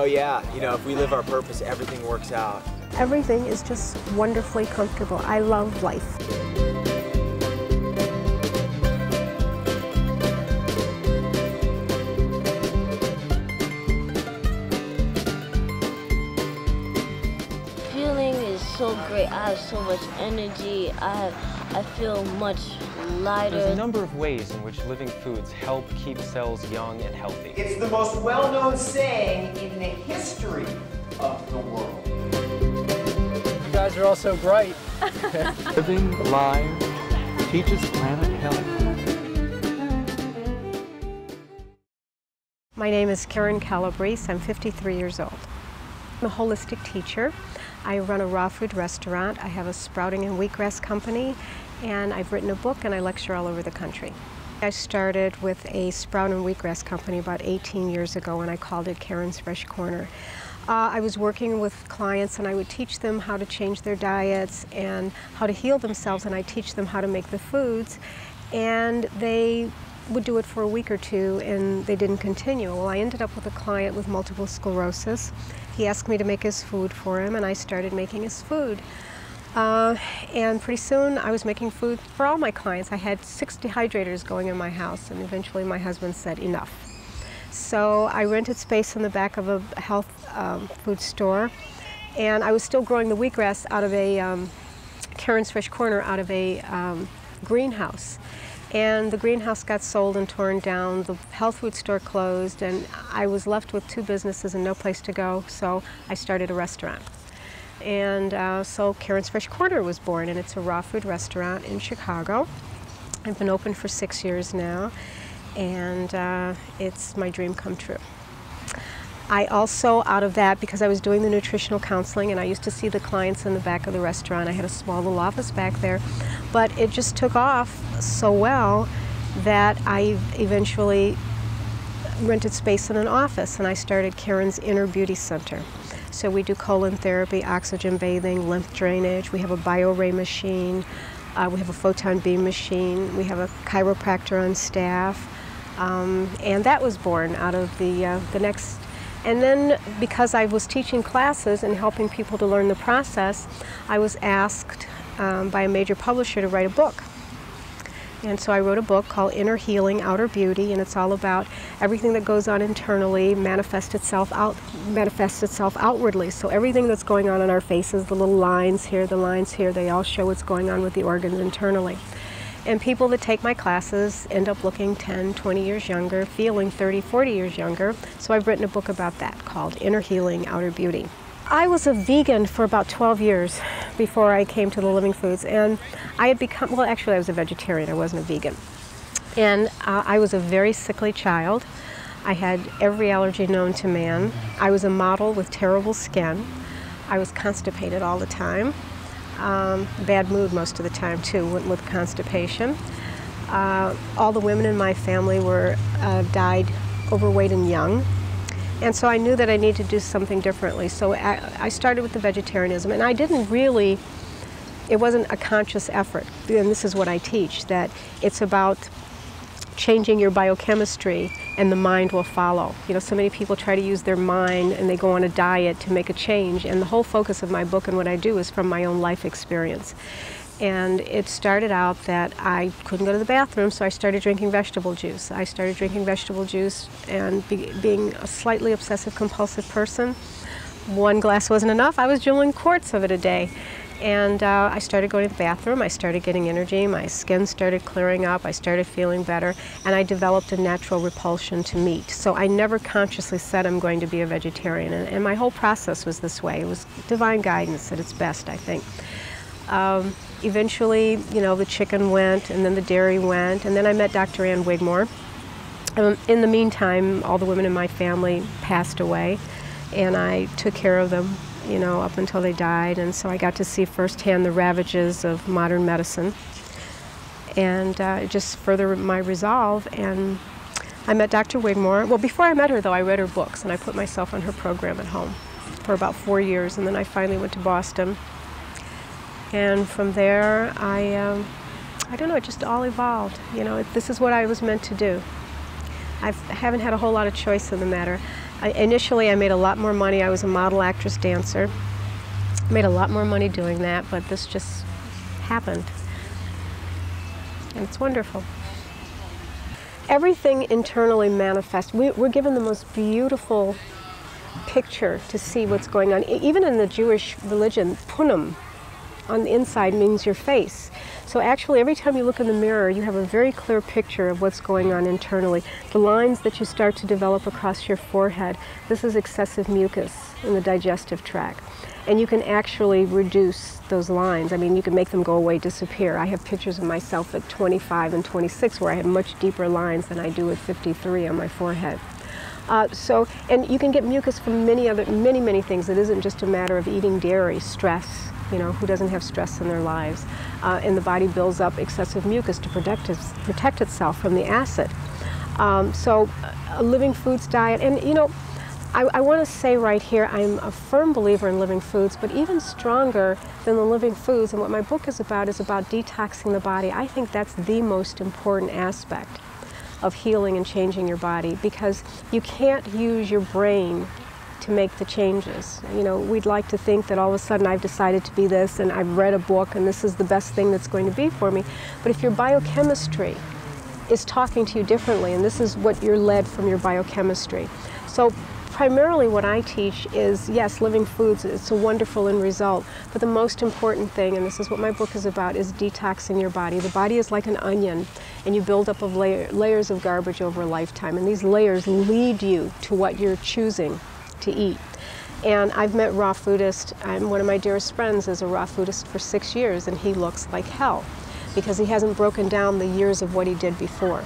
So yeah, you know, if we live our purpose, everything works out. Everything is just wonderfully comfortable. I love life. Feeling is so great. I have so much energy. I feel much lighter. There's a number of ways in which living foods help keep cells young and healthy. It's the most well-known saying in the history of the world. You guys are all so bright. Living alive teaches planet health. My name is Karyn Calabrese. I'm 53 years old. I'm a holistic teacher. I run a raw food restaurant. I have a sprouting and wheatgrass company, and I've written a book and I lecture all over the country. I started with a sprout and wheatgrass company about 18 years ago, and I called it Karyns Fresh Corner. I was working with clients and I would teach them how to change their diets and how to heal themselves, and I teach them how to make the foods, and they would do it for a week or two and they didn't continue. Well, I ended up with a client with multiple sclerosis. He asked me to make his food for him, and I started making his food. And pretty soon I was making food for all my clients. I had 6 dehydrators going in my house, and eventually my husband said enough. So I rented space in the back of a health food store, and I was still growing the wheatgrass out of a Karyns Fresh Corner out of a greenhouse. And the greenhouse got sold and torn down, the health food store closed, and I was left with 2 businesses and no place to go, so I started a restaurant. And so Karyns Fresh Corner was born, and it's a raw food restaurant in Chicago. I've been open for 6 years now, and it's my dream come true. I also, out of that, because I was doing the nutritional counseling and I used to see the clients in the back of the restaurant, I had a small little office back there, but it just took off so well that I eventually rented space in an office, and I started Karyns Inner Beauty Center. So we do colon therapy, oxygen bathing, lymph drainage, we have a BioRay machine, we have a photon beam machine, we have a chiropractor on staff, and that was born out of the next. And then, because I was teaching classes and helping people to learn the process, I was asked by a major publisher to write a book. And so I wrote a book called Inner Healing, Outer Beauty, and it's all about everything that goes on internally manifests itself outwardly. So everything that's going on in our faces, the little lines here, the lines here, they all show what's going on with the organs internally. And people that take my classes end up looking 10, 20 years younger, feeling 30, 40 years younger. So I've written a book about that called Inner Healing, Outer Beauty. I was a vegan for about 12 years before I came to the Living Foods, and I had become, well, actually I was a vegetarian, I wasn't a vegan. And I was a very sickly child. I had every allergy known to man. I was a model with terrible skin. I was constipated all the time. Bad mood most of the time too, went with constipation. All the women in my family were died overweight and young, and so I knew that I needed to do something differently. So I started with the vegetarianism, and I didn't really, it wasn't a conscious effort, and this is what I teach, that it's about changing your biochemistry and the mind will follow. You know, so many people try to use their mind and they go on a diet to make a change, and the whole focus of my book and what I do is from my own life experience. And it started out that I couldn't go to the bathroom, so I started drinking vegetable juice. I started drinking vegetable juice, and being a slightly obsessive compulsive person, 1 glass wasn't enough. I was drinking quarts of it a day. And I started going to the bathroom, I started getting energy, my skin started clearing up, I started feeling better, and I developed a natural repulsion to meat. So I never consciously said I'm going to be a vegetarian, and my whole process was this way. It was divine guidance at its best, I think. Eventually, you know, the chicken went, and then the dairy went, and then I met Dr. Ann Wigmore. In the meantime, all the women in my family passed away, and I took care of them, you know, up until they died, and so I got to see firsthand the ravages of modern medicine, and it just furthered my resolve. And I met Dr. Wigmore. Well, before I met her, though, I read her books, and I put myself on her program at home for about 4 years, and then I finally went to Boston. And from there, I don't know, it just all evolved. You know, this is what I was meant to do. I haven't had a whole lot of choice in the matter. Initially, I made a lot more money. I was a model, actress, dancer. Made a lot more money doing that, but this just happened. And it's wonderful. Everything internally manifests. We're given the most beautiful picture to see what's going on. Even in the Jewish religion, punam on the inside means your face. So actually, every time you look in the mirror, you have a very clear picture of what's going on internally. The lines that you start to develop across your forehead, this is excessive mucus in the digestive tract. And you can actually reduce those lines. I mean, you can make them go away, disappear. I have pictures of myself at 25 and 26 where I have much deeper lines than I do at 53 on my forehead. And you can get mucus from many things. It isn't just a matter of eating dairy, stress. You know, who doesn't have stress in their lives? And the body builds up excessive mucus to protect itself from the acid. So a living foods diet, and you know, I want to say right here, I'm a firm believer in living foods, but even stronger than the living foods, and what my book is about detoxing the body. I think that's the most important aspect of healing and changing your body, because you can't use your brain to make the changes. You know, we'd like to think that all of a sudden I've decided to be this and I've read a book and this is the best thing that's going to be for me. But if your biochemistry is talking to you differently, and this is what you're led from your biochemistry. So primarily what I teach is, yes, living foods, it's a wonderful end result, but the most important thing, and this is what my book is about, is detoxing your body. The body is like an onion, and you build up of layers of garbage over a lifetime, and these layers lead you to what you're choosing to eat. And I've met raw foodists. One of my dearest friends is a raw foodist for 6 years, and he looks like hell because he hasn't broken down the years of what he did before.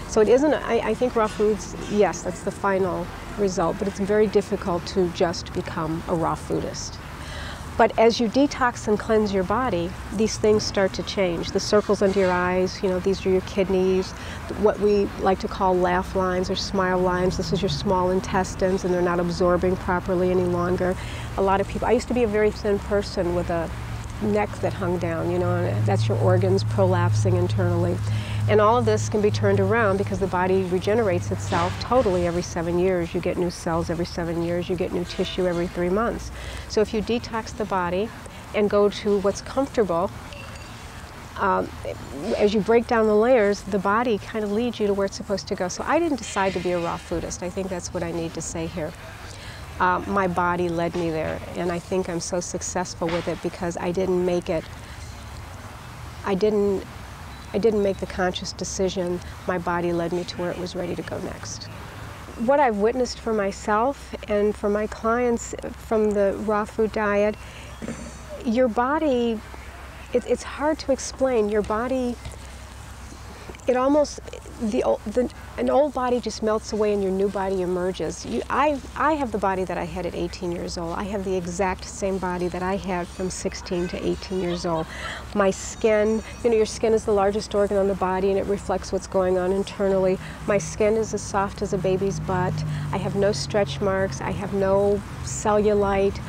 So it isn't, I think raw foods, yes, that's the final result, but it's very difficult to just become a raw foodist. But as you detox and cleanse your body, these things start to change. The circles under your eyes, you know, these are your kidneys, what we like to call laugh lines or smile lines. This is your small intestines, and they're not absorbing properly any longer. A lot of people, I used to be a very thin person with a neck that hung down, you know, and that's your organs prolapsing internally. And all of this can be turned around because the body regenerates itself totally every 7 years. You get new cells every 7 years. You get new tissue every 3 months. So if you detox the body and go to what's comfortable, as you break down the layers, the body kind of leads you to where it's supposed to go. So I didn't decide to be a raw foodist. I think that's what I need to say here. My body led me there, and I think I'm so successful with it because I didn't make the conscious decision. My body led me to where it was ready to go next. What I've witnessed for myself and for my clients from the raw food diet, your body, it's hard to explain. Your body, it almost, an old body just melts away and your new body emerges. I have the body that I had at 18 years old. I have the exact same body that I had from 16 to 18 years old. My skin, you know, your skin is the largest organ on the body and it reflects what's going on internally. My skin is as soft as a baby's butt. I have no stretch marks. I have no cellulite.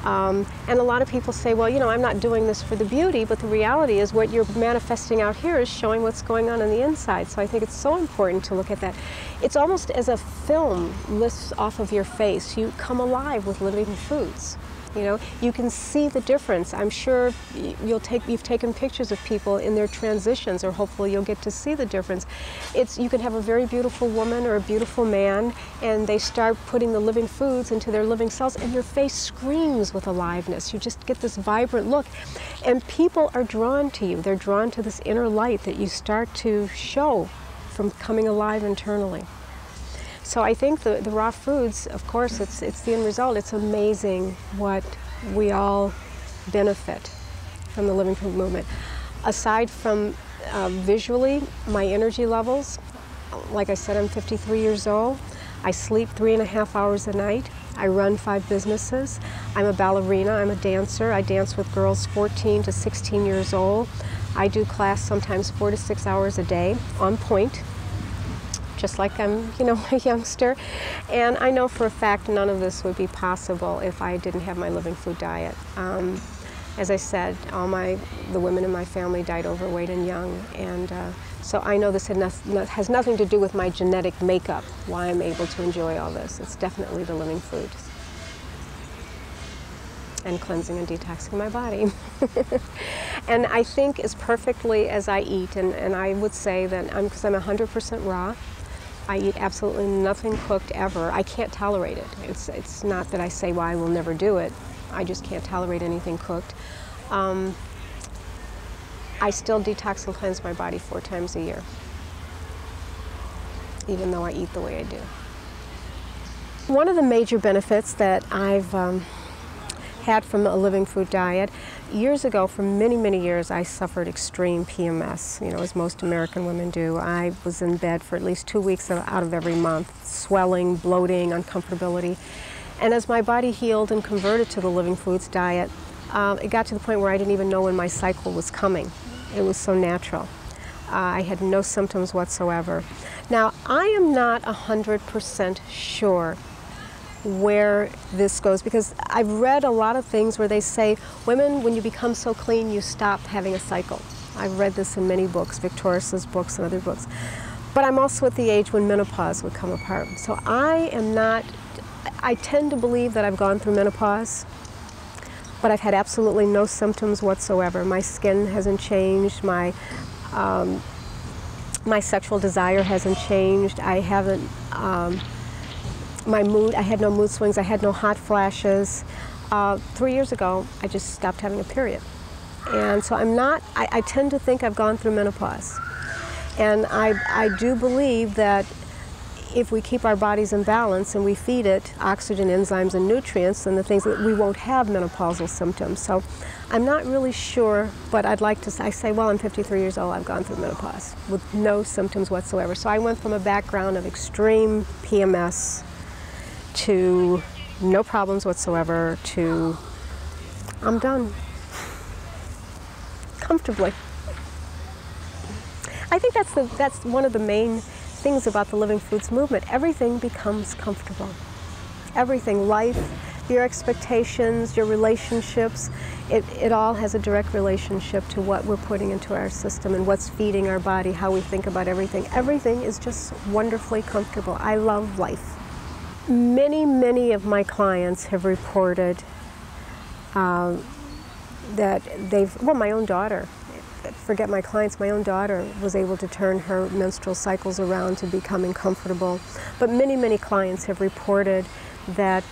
And a lot of people say, well, you know, I'm not doing this for the beauty, but the reality is what you're manifesting out here is showing what's going on the inside. So I think it's so important to look at that. It's almost as a film lifts off of your face. You come alive with living foods. You know, you can see the difference. I'm sure you've taken pictures of people in their transitions, or hopefully you'll get to see the difference. You can have a very beautiful woman or a beautiful man, and they start putting the living foods into their living cells, and your face screams with aliveness. You just get this vibrant look, and people are drawn to you. They're drawn to this inner light that you start to show from coming alive internally. So I think the raw foods, of course, it's the end result. It's amazing what we all benefit from the living food movement. Aside from visually, my energy levels, like I said, I'm 53 years old. I sleep 3.5 hours a night. I run 5 businesses. I'm a ballerina, I'm a dancer. I dance with girls 14 to 16 years old. I do class sometimes 4 to 6 hours a day, on point. Just like I'm, you know, a youngster. And I know for a fact none of this would be possible if I didn't have my living food diet. As I said, the women in my family died overweight and young, and so I know this has nothing to do with my genetic makeup, why I'm able to enjoy all this. It's definitely the living food and cleansing and detoxing my body. And I think as perfectly as I eat, and I would say that because I'm 100% raw, I eat absolutely nothing cooked ever. I can't tolerate it. It's not that I say, well, I will never do it. I just can't tolerate anything cooked. I still detox and cleanse my body 4 times a year, even though I eat the way I do. One of the major benefits that I've had from a living food diet, years ago, for many, many years, I suffered extreme PMS, as most American women do. I was in bed for at least 2 weeks out of every month, swelling, bloating, uncomfortability. And as my body healed and converted to the living foods diet, it got to the point where I didn't even know when my cycle was coming. It was so natural. I had no symptoms whatsoever. Now, I am not 100% sure where this goes, because I've read a lot of things where they say, women, when you become so clean, you stop having a cycle. I've read this in many books, Victoria's books and other books. But I'm also at the age when menopause would come apart. So I tend to believe that I've gone through menopause, but I've had absolutely no symptoms whatsoever. My skin hasn't changed, my sexual desire hasn't changed, I haven't, I had no mood swings, I had no hot flashes. 3 years ago, I just stopped having a period. And so I tend to think I've gone through menopause. And I do believe that if we keep our bodies in balance and we feed it oxygen, enzymes, and nutrients, and the things that we won't have menopausal symptoms. So I'm not really sure, but I say, well, I'm 53 years old, I've gone through menopause with no symptoms whatsoever. So I went from a background of extreme PMS to no problems whatsoever to I'm done. Comfortably. I think that's one of the main things about the living foods movement. Everything becomes comfortable. Everything, life, your expectations, your relationships, it all has a direct relationship to what we're putting into our system and what's feeding our body, how we think about everything. Everything is just wonderfully comfortable. I love life. Many, many of my clients have reported that my own daughter, forget my clients, my own daughter was able to turn her menstrual cycles around to becoming comfortable. But many, many clients have reported that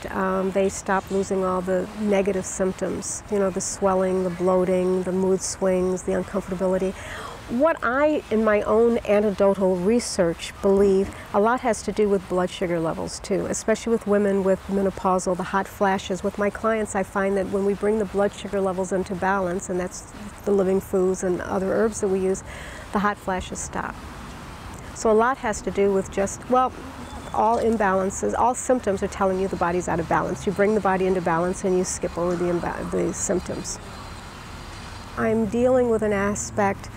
they stopped losing all the negative symptoms, the swelling, the bloating, the mood swings, the uncomfortability. What I, in my own anecdotal research, believe a lot has to do with blood sugar levels too, especially with women with menopausal, the hot flashes. With my clients, I find that when we bring the blood sugar levels into balance, and that's the living foods and other herbs that we use, the hot flashes stop. So a lot has to do with all imbalances, all symptoms are telling you the body's out of balance. You bring the body into balance and you skip over the symptoms. I'm dealing with an aspect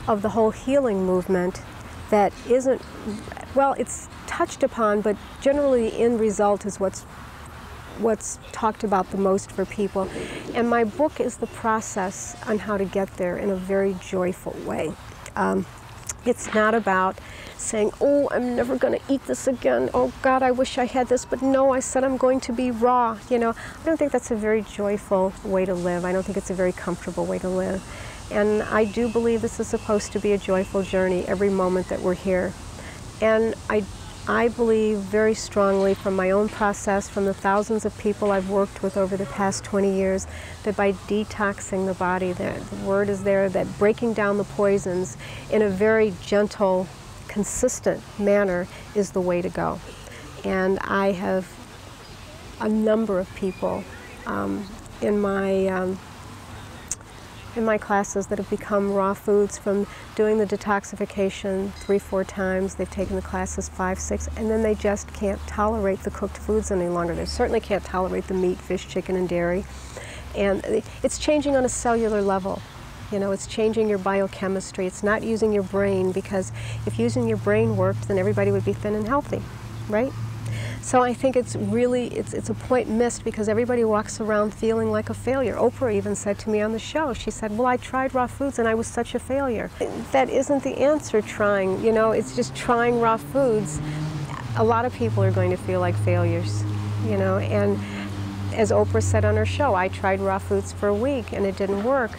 of the whole healing movement that isn't, it's touched upon, but generally the end result is what's talked about the most for people. And my book is the process on how to get there in a very joyful way. It's not about saying, oh, I'm never going to eat this again. Oh, God, I wish I had this. But no, I said I'm going to be raw. I don't think that's a very joyful way to live. I don't think it's a very comfortable way to live. And I do believe this is supposed to be a joyful journey every moment that we're here. And I believe very strongly from my own process, from the thousands of people I've worked with over the past 20 years, that by detoxing the body, the word is there, that breaking down the poisons in a very gentle, consistent manner is the way to go. And I have a number of people in my classes that have become raw foods from doing the detoxification 3-4 times. They've taken the classes 5, 6, and then they just can't tolerate the cooked foods any longer. They certainly can't tolerate the meat, fish, chicken, and dairy. And it's changing on a cellular level. It's changing your biochemistry. It's not using your brain, because if using your brain worked, then everybody would be thin and healthy, right? So I think it's really, it's a point missed because everybody walks around feeling like a failure. Oprah even said to me on the show, she said, well, I tried raw foods and I was such a failure. That isn't the answer, trying, you know, it's just trying raw foods. A lot of people are going to feel like failures, you know, and as Oprah said on her show, I tried raw foods for a week and it didn't work.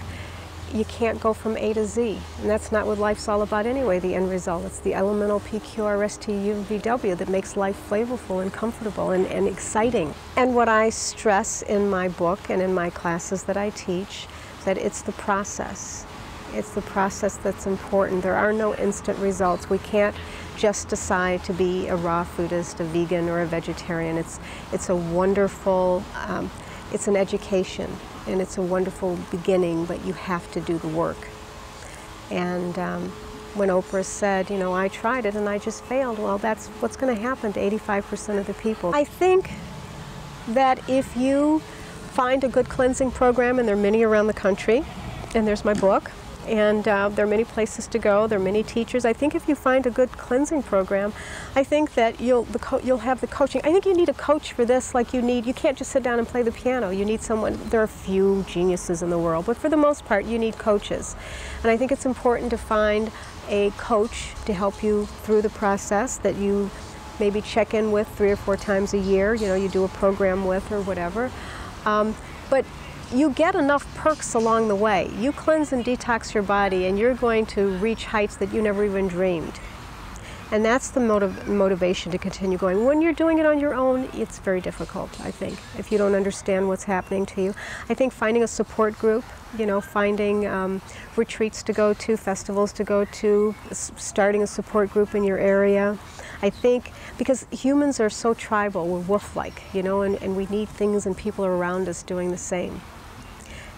You can't go from A to Z, and that's not what life's all about anyway, the end result. It's the elemental PQRSTUVW that makes life flavorful and comfortable and exciting. And what I stress in my book and in my classes that I teach, that it's the process. It's the process that's important. There are no instant results. We can't just decide to be a raw foodist, a vegan, or a vegetarian. It's a wonderful, it's an education. And it's a wonderful beginning, but you have to do the work. And when Oprah said, you know, I tried it and I just failed, well, that's what's going to happen to 85% of the people. I think that if you find a good cleansing program, and there are many around the country, and there's my book, and there are many places to go, there are many teachers. I think if you find a good cleansing program, I think that you'll have the coaching. I think you need a coach for this, like you can't just sit down and play the piano. You need someone. There are few geniuses in the world, but for the most part, you need coaches. And I think it's important to find a coach to help you through the process that you maybe check in with 3 or 4 times a year, you know, you do a program with or whatever. But you get enough perks along the way. You cleanse and detox your body and you're going to reach heights that you never even dreamed. And that's the motivation to continue going. When you're doing it on your own, it's very difficult, I think, if you don't understand what's happening to you. I think finding a support group, you know, finding retreats to go to, festivals to go to, starting a support group in your area. I think because humans are so tribal, we're wolf-like, you know, and we need things and people around us doing the same.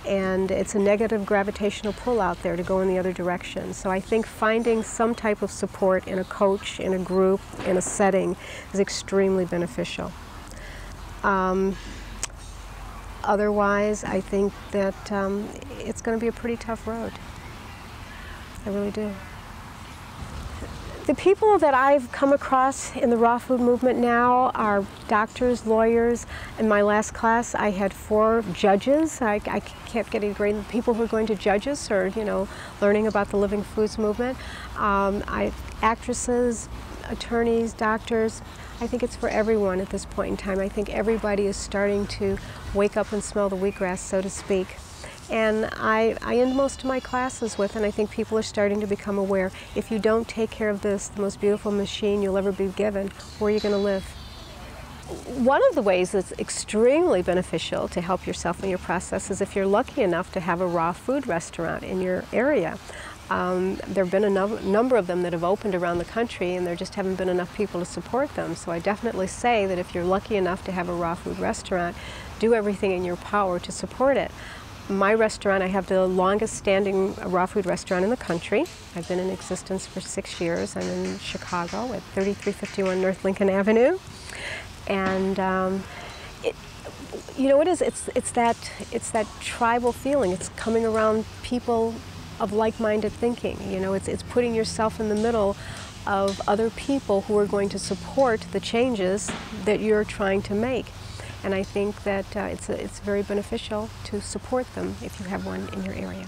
And it's a negative gravitational pull out there to go in the other direction. So I think finding some type of support in a coach, in a group, in a setting is extremely beneficial. Otherwise, I think that it's going to be a pretty tough road. I really do. The people that I've come across in the raw food movement now are doctors, lawyers. In my last class, I had 4 judges. I kept getting great people who are going to judge us or, you know, learning about the living foods movement. Actresses, attorneys, doctors. I think it's for everyone at this point in time. I think everybody is starting to wake up and smell the wheatgrass, so to speak. And I end most of my classes with, and I think people are starting to become aware, if you don't take care of this, the most beautiful machine you'll ever be given, where are you going to live? One of the ways that's extremely beneficial to help yourself in your process is if you're lucky enough to have a raw food restaurant in your area. There have been a number of them that have opened around the country, and there just haven't been enough people to support them. So I definitely say that if you're lucky enough to have a raw food restaurant, do everything in your power to support it. My restaurant, I have the longest standing raw food restaurant in the country. I've been in existence for 6 years. I'm in Chicago at 3351 North Lincoln Avenue. And you know what it is? It's that tribal feeling. It's coming around people of like-minded thinking. You know, it's putting yourself in the middle of other people who are going to support the changes that you're trying to make. And I think that it's very beneficial to support them if you have one in your area.